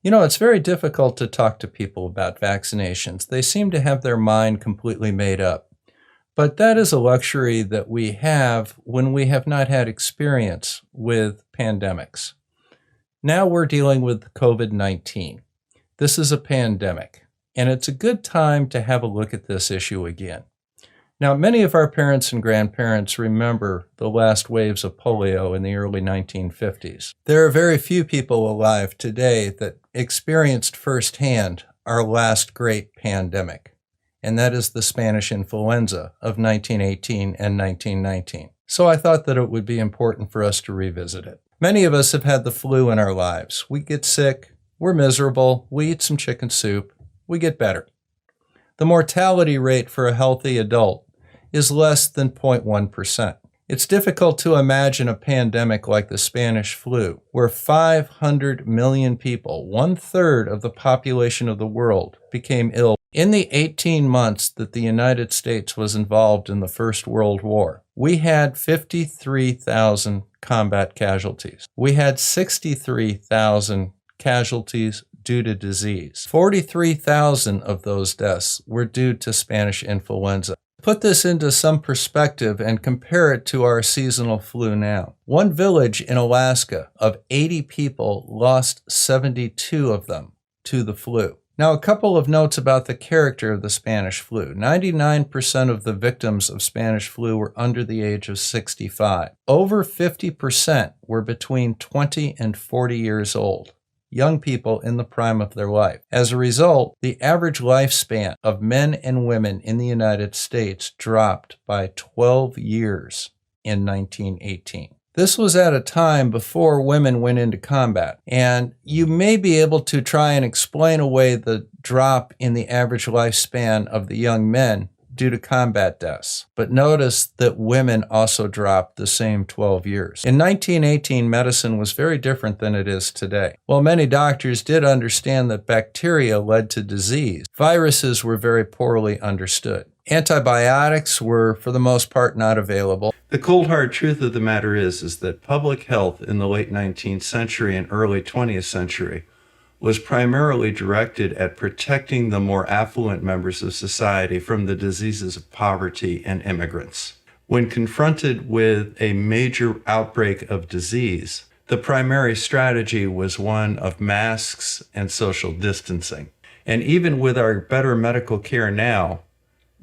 You know, it's very difficult to talk to people about vaccinations. They seem to have their mind completely made up. But that is a luxury that we have when we have not had experience with pandemics. Now we're dealing with COVID-19. This is a pandemic, and it's a good time to have a look at this issue again. Now, many of our parents and grandparents remember the last waves of polio in the early 1950s. There are very few people alive today that experienced firsthand our last great pandemic, and that is the Spanish Influenza of 1918 and 1919. So I thought that it would be important for us to revisit it. Many of us have had the flu in our lives. We get sick, we're miserable, we eat some chicken soup, we get better. The mortality rate for a healthy adult is less than 0.1%. It's difficult to imagine a pandemic like the Spanish flu, where 500 million people, 1/3 of the population of the world, became ill. In the 18 months that the United States was involved in the First World War, we had 53,000 combat casualties. We had 63,000 casualties due to disease. 43,000 of those deaths were due to Spanish influenza. Put this into some perspective and compare it to our seasonal flu now. One village in Alaska of 80 people lost 72 of them to the flu. Now, a couple of notes about the character of the Spanish flu. 99% of the victims of Spanish flu were under the age of 65. Over 50% were between 20 and 40 years old. Young people in the prime of their life. As a result, the average lifespan of men and women in the United States dropped by 12 years in 1918. This was at a time before women went into combat, and you may be able to try and explain away the drop in the average lifespan of the young men due to combat deaths. But notice that women also dropped the same 12 years. In 1918, medicine was very different than it is today. While many doctors did understand that bacteria led to disease, viruses were very poorly understood. Antibiotics were, for the most part, not available. The cold hard truth of the matter is that public health in the late 19th century and early 20th century was primarily directed at protecting the more affluent members of society from the diseases of poverty and immigrants. When confronted with a major outbreak of disease, the primary strategy was one of masks and social distancing. And even with our better medical care now,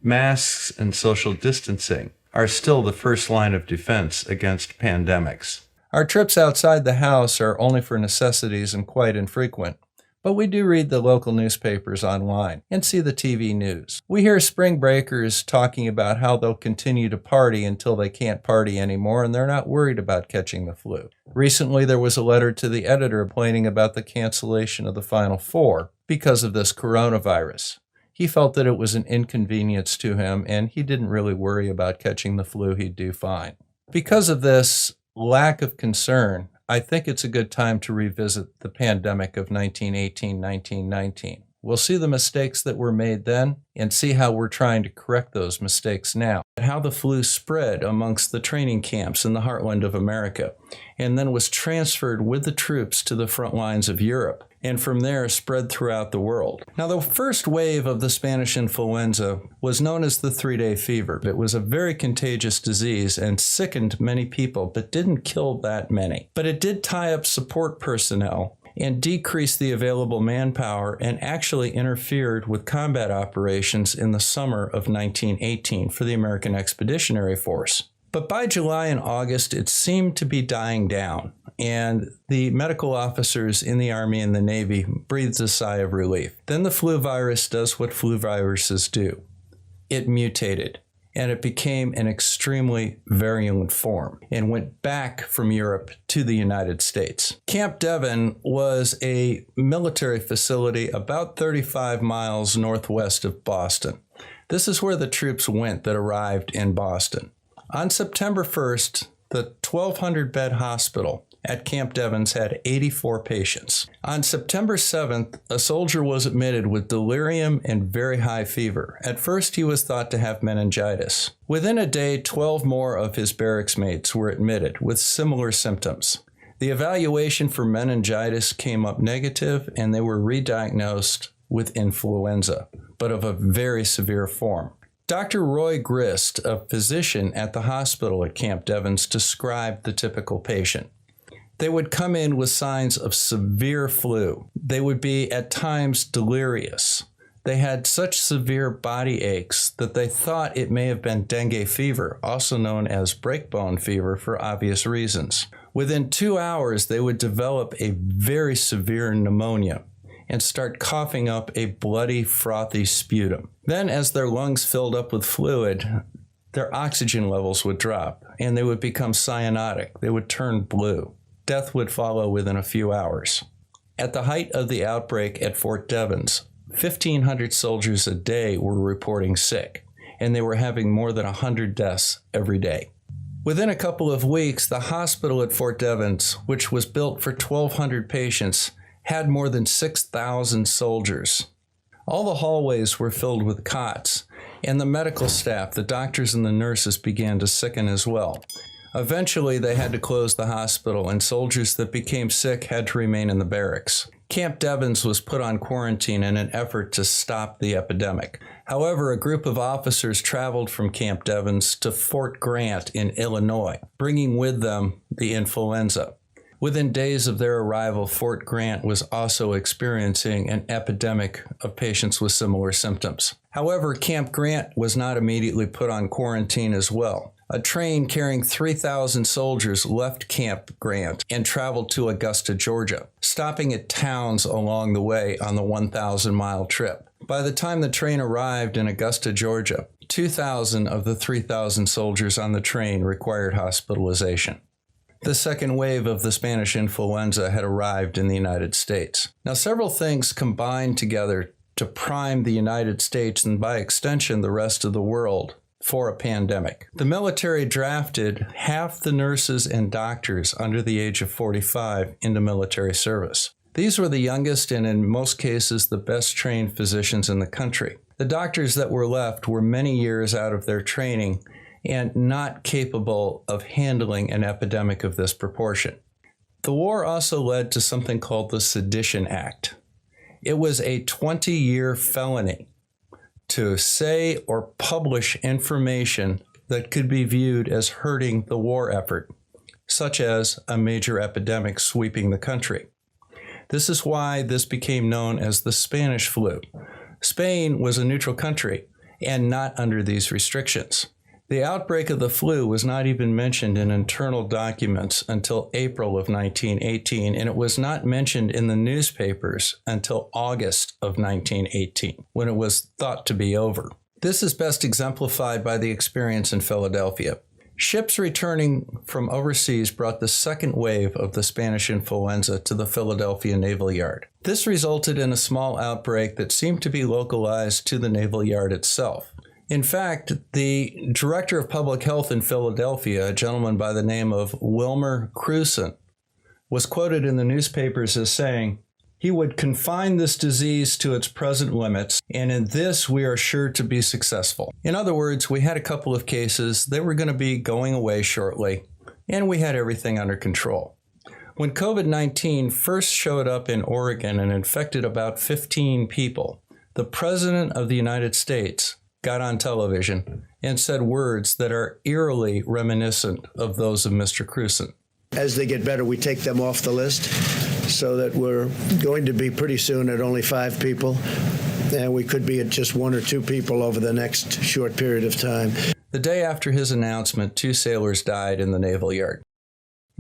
masks and social distancing are still the first line of defense against pandemics. Our trips outside the house are only for necessities and quite infrequent, but we do read the local newspapers online and see the TV news. We hear spring breakers talking about how they'll continue to party until they can't party anymore, and they're not worried about catching the flu. Recently, there was a letter to the editor complaining about the cancellation of the Final Four because of this coronavirus. He felt that it was an inconvenience to him, and he didn't really worry about catching the flu. He'd do fine. Because of this lack of concern, I think it's a good time to revisit the pandemic of 1918-1919. We'll see the mistakes that were made then and see how we're trying to correct those mistakes now. How the flu spread amongst the training camps in the heartland of America and then was transferred with the troops to the front lines of Europe and from there spread throughout the world. Now, the first wave of the Spanish influenza was known as the 3-day fever. It was a very contagious disease and sickened many people, but didn't kill that many. But it did tie up support personnel and decreased the available manpower and actually interfered with combat operations in the summer of 1918 for the American Expeditionary Force. But by July and August, it seemed to be dying down, and the medical officers in the Army and the Navy breathed a sigh of relief. Then the flu virus does what flu viruses do. It mutated, and it became an extremely virulent form and went back from Europe to the United States. Camp Devon was a military facility about 35 miles northwest of Boston. This is where the troops went that arrived in Boston. On September 1st, the 1,200-bed hospital at Camp Devon's had 84 patients. On September 7th, a soldier was admitted with delirium and very high fever. At first, he was thought to have meningitis. Within a day, 12 more of his barracks mates were admitted with similar symptoms. The evaluation for meningitis came up negative, and they were re-diagnosed with influenza, but of a very severe form. Dr. Roy Grist, a physician at the hospital at Camp Devens, described the typical patient. They would come in with signs of severe flu. They would be at times delirious. They had such severe body aches that they thought it may have been dengue fever, also known as breakbone fever for obvious reasons. Within 2 hours, they would develop a very severe pneumonia and start coughing up a bloody, frothy sputum. Then, as their lungs filled up with fluid, their oxygen levels would drop, and they would become cyanotic. They would turn blue. Death would follow within a few hours. At the height of the outbreak at Fort Devens, 1,500 soldiers a day were reporting sick, and they were having more than 100 deaths every day. Within a couple of weeks, the hospital at Fort Devens, which was built for 1,200 patients, had more than 6,000 soldiers. All the hallways were filled with cots, and the medical staff, the doctors and the nurses, began to sicken as well. Eventually, they had to close the hospital, and soldiers that became sick had to remain in the barracks. Camp Devens was put on quarantine in an effort to stop the epidemic. However, a group of officers traveled from Camp Devens to Fort Grant in Illinois, bringing with them the influenza. Within days of their arrival, Fort Grant was also experiencing an epidemic of patients with similar symptoms. However, Camp Grant was not immediately put on quarantine as well. A train carrying 3,000 soldiers left Camp Grant and traveled to Augusta, Georgia, stopping at towns along the way on the 1,000-mile trip. By the time the train arrived in Augusta, Georgia, 2,000 of the 3,000 soldiers on the train required hospitalization. The second wave of the Spanish influenza had arrived in the United States. Now, several things combined together to prime the United States and, by extension, the rest of the world for a pandemic. The military drafted half the nurses and doctors under the age of 45 into military service. These were the youngest and, in most cases, the best trained physicians in the country. The doctors that were left were many years out of their training and not capable of handling an epidemic of this proportion. The war also led to something called the Sedition Act. It was a 20-year felony to say or publish information that could be viewed as hurting the war effort, such as a major epidemic sweeping the country. This is why this became known as the Spanish flu. Spain was a neutral country and not under these restrictions. The outbreak of the flu was not even mentioned in internal documents until April of 1918, and it was not mentioned in the newspapers until August of 1918, when it was thought to be over. This is best exemplified by the experience in Philadelphia. Ships returning from overseas brought the second wave of the Spanish influenza to the Philadelphia Naval Yard. This resulted in a small outbreak that seemed to be localized to the Naval Yard itself. In fact, the director of public health in Philadelphia, a gentleman by the name of Wilmer Cruson, was quoted in the newspapers as saying, "He would confine this disease to its present limits, and in this we are sure to be successful." In other words, we had a couple of cases, they were going to be going away shortly, and we had everything under control. When COVID-19 first showed up in Oregon and infected about 15 people, the President of the United States got on television and said words that are eerily reminiscent of those of Mr. Cruson. As they get better, we take them off the list so that we're going to be pretty soon at only 5 people, and we could be at just 1 or 2 people over the next short period of time. The day after his announcement, 2 sailors died in the Naval Yard.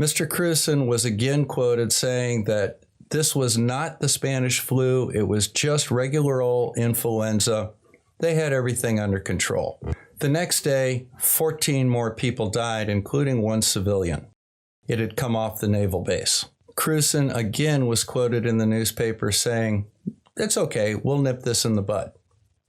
Mr. Cruson was again quoted saying that this was not the Spanish flu, it was just regular old influenza. They had everything under control. The next day, 14 more people died, including 1 civilian. It had come off the naval base. Cruson again was quoted in the newspaper saying, "It's okay, we'll nip this in the bud."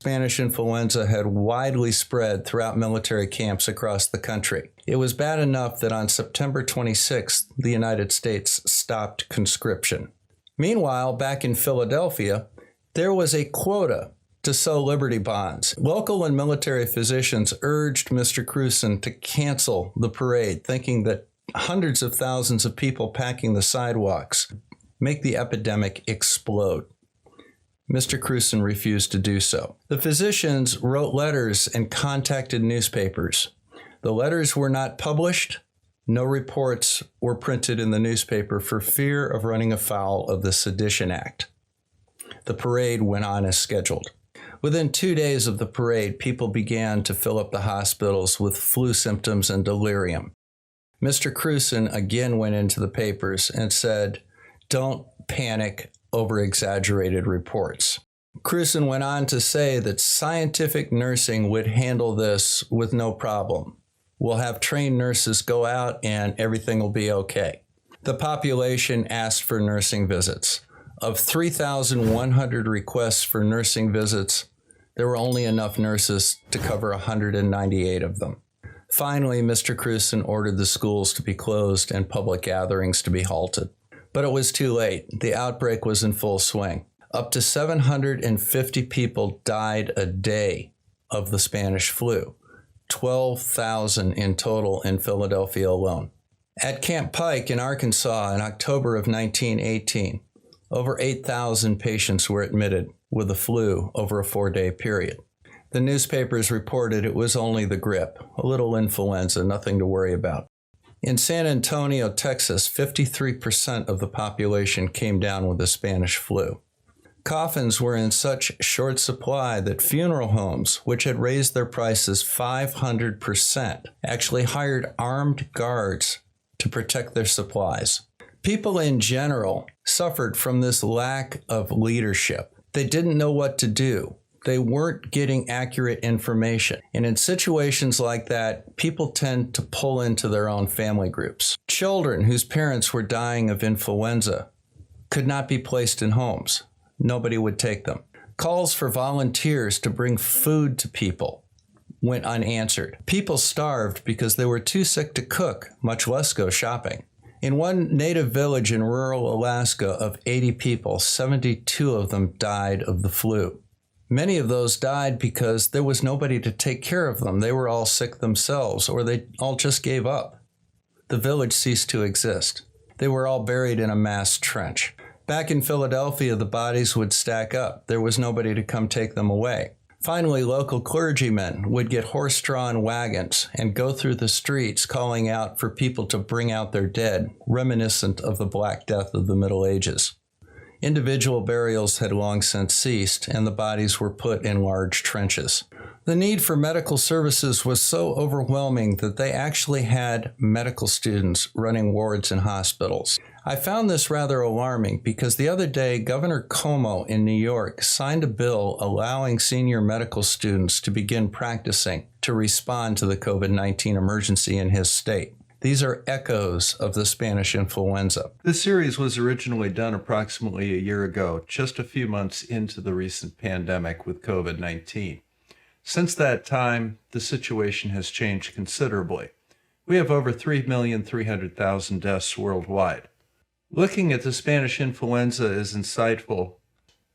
Spanish influenza had widely spread throughout military camps across the country. It was bad enough that on September 26th, the United States stopped conscription. Meanwhile, back in Philadelphia, there was a quota to sell Liberty bonds. Local and military physicians urged Mr. Cruson to cancel the parade, thinking that hundreds of thousands of people packing the sidewalks, make the epidemic explode. Mr. Cruson refused to do so. The physicians wrote letters and contacted newspapers. The letters were not published. No reports were printed in the newspaper for fear of running afoul of the Sedition Act. The parade went on as scheduled. Within 2 days of the parade, people began to fill up the hospitals with flu symptoms and delirium. Mr. Cruson again went into the papers and said, "Don't panic over exaggerated reports." Cruson went on to say that scientific nursing would handle this with no problem. We'll have trained nurses go out and everything will be okay. The population asked for nursing visits. Of 3,100 requests for nursing visits, there were only enough nurses to cover 198 of them. Finally, Mr. Cruson ordered the schools to be closed and public gatherings to be halted. But it was too late. The outbreak was in full swing. Up to 750 people died a day of the Spanish flu, 12,000 in total in Philadelphia alone. At Camp Pike in Arkansas in October of 1918, over 8,000 patients were admitted with the flu over a 4-day period. The newspapers reported it was only the grip, a little influenza, nothing to worry about. In San Antonio, Texas, 53% of the population came down with the Spanish flu. Coffins were in such short supply that funeral homes, which had raised their prices 500%, actually hired armed guards to protect their supplies. People in general suffered from this lack of leadership. They didn't know what to do. They weren't getting accurate information. And in situations like that, people tend to pull into their own family groups. Children whose parents were dying of influenza could not be placed in homes. Nobody would take them. Calls for volunteers to bring food to people went unanswered. People starved because they were too sick to cook, much less go shopping. In one native village in rural Alaska of 80 people, 72 of them died of the flu. Many of those died because there was nobody to take care of them. They were all sick themselves, or they all just gave up. The village ceased to exist. They were all buried in a mass trench. Back in Philadelphia, the bodies would stack up. There was nobody to come take them away. Finally, local clergymen would get horse-drawn wagons and go through the streets calling out for people to bring out their dead, reminiscent of the Black Death of the Middle Ages. Individual burials had long since ceased, and the bodies were put in large trenches. The need for medical services was so overwhelming that they actually had medical students running wards in hospitals. I found this rather alarming because the other day, Governor Cuomo in New York signed a bill allowing senior medical students to begin practicing to respond to the COVID-19 emergency in his state. These are echoes of the Spanish influenza. This series was originally done approximately a year ago, just a few months into the recent pandemic with COVID-19. Since that time, the situation has changed considerably. We have over 3,300,000 deaths worldwide. Looking at the Spanish influenza is insightful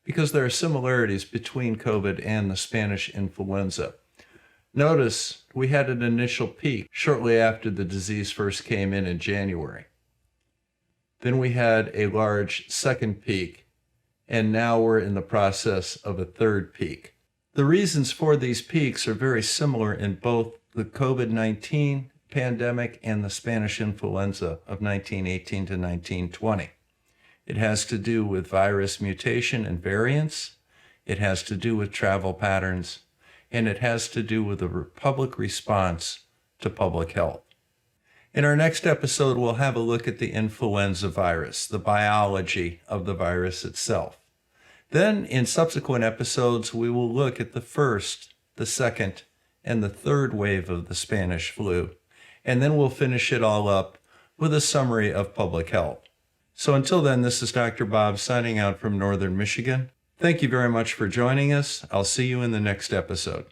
because there are similarities between COVID and the Spanish influenza. Notice we had an initial peak shortly after the disease first came in January. Then we had a large second peak, and now we're in the process of a third peak. The reasons for these peaks are very similar in both the COVID-19 pandemic and the Spanish influenza of 1918 to 1920. It has to do with virus mutation and variants. It has to do with travel patterns. And it has to do with the public response to public health. In our next episode, we'll have a look at the influenza virus, the biology of the virus itself. Then, in subsequent episodes, we will look at the first, the second, and the third wave of the Spanish flu. And then we'll finish it all up with a summary of public health. So until then, this is Dr. Bob signing out from Northern Michigan. Thank you very much for joining us. I'll see you in the next episode.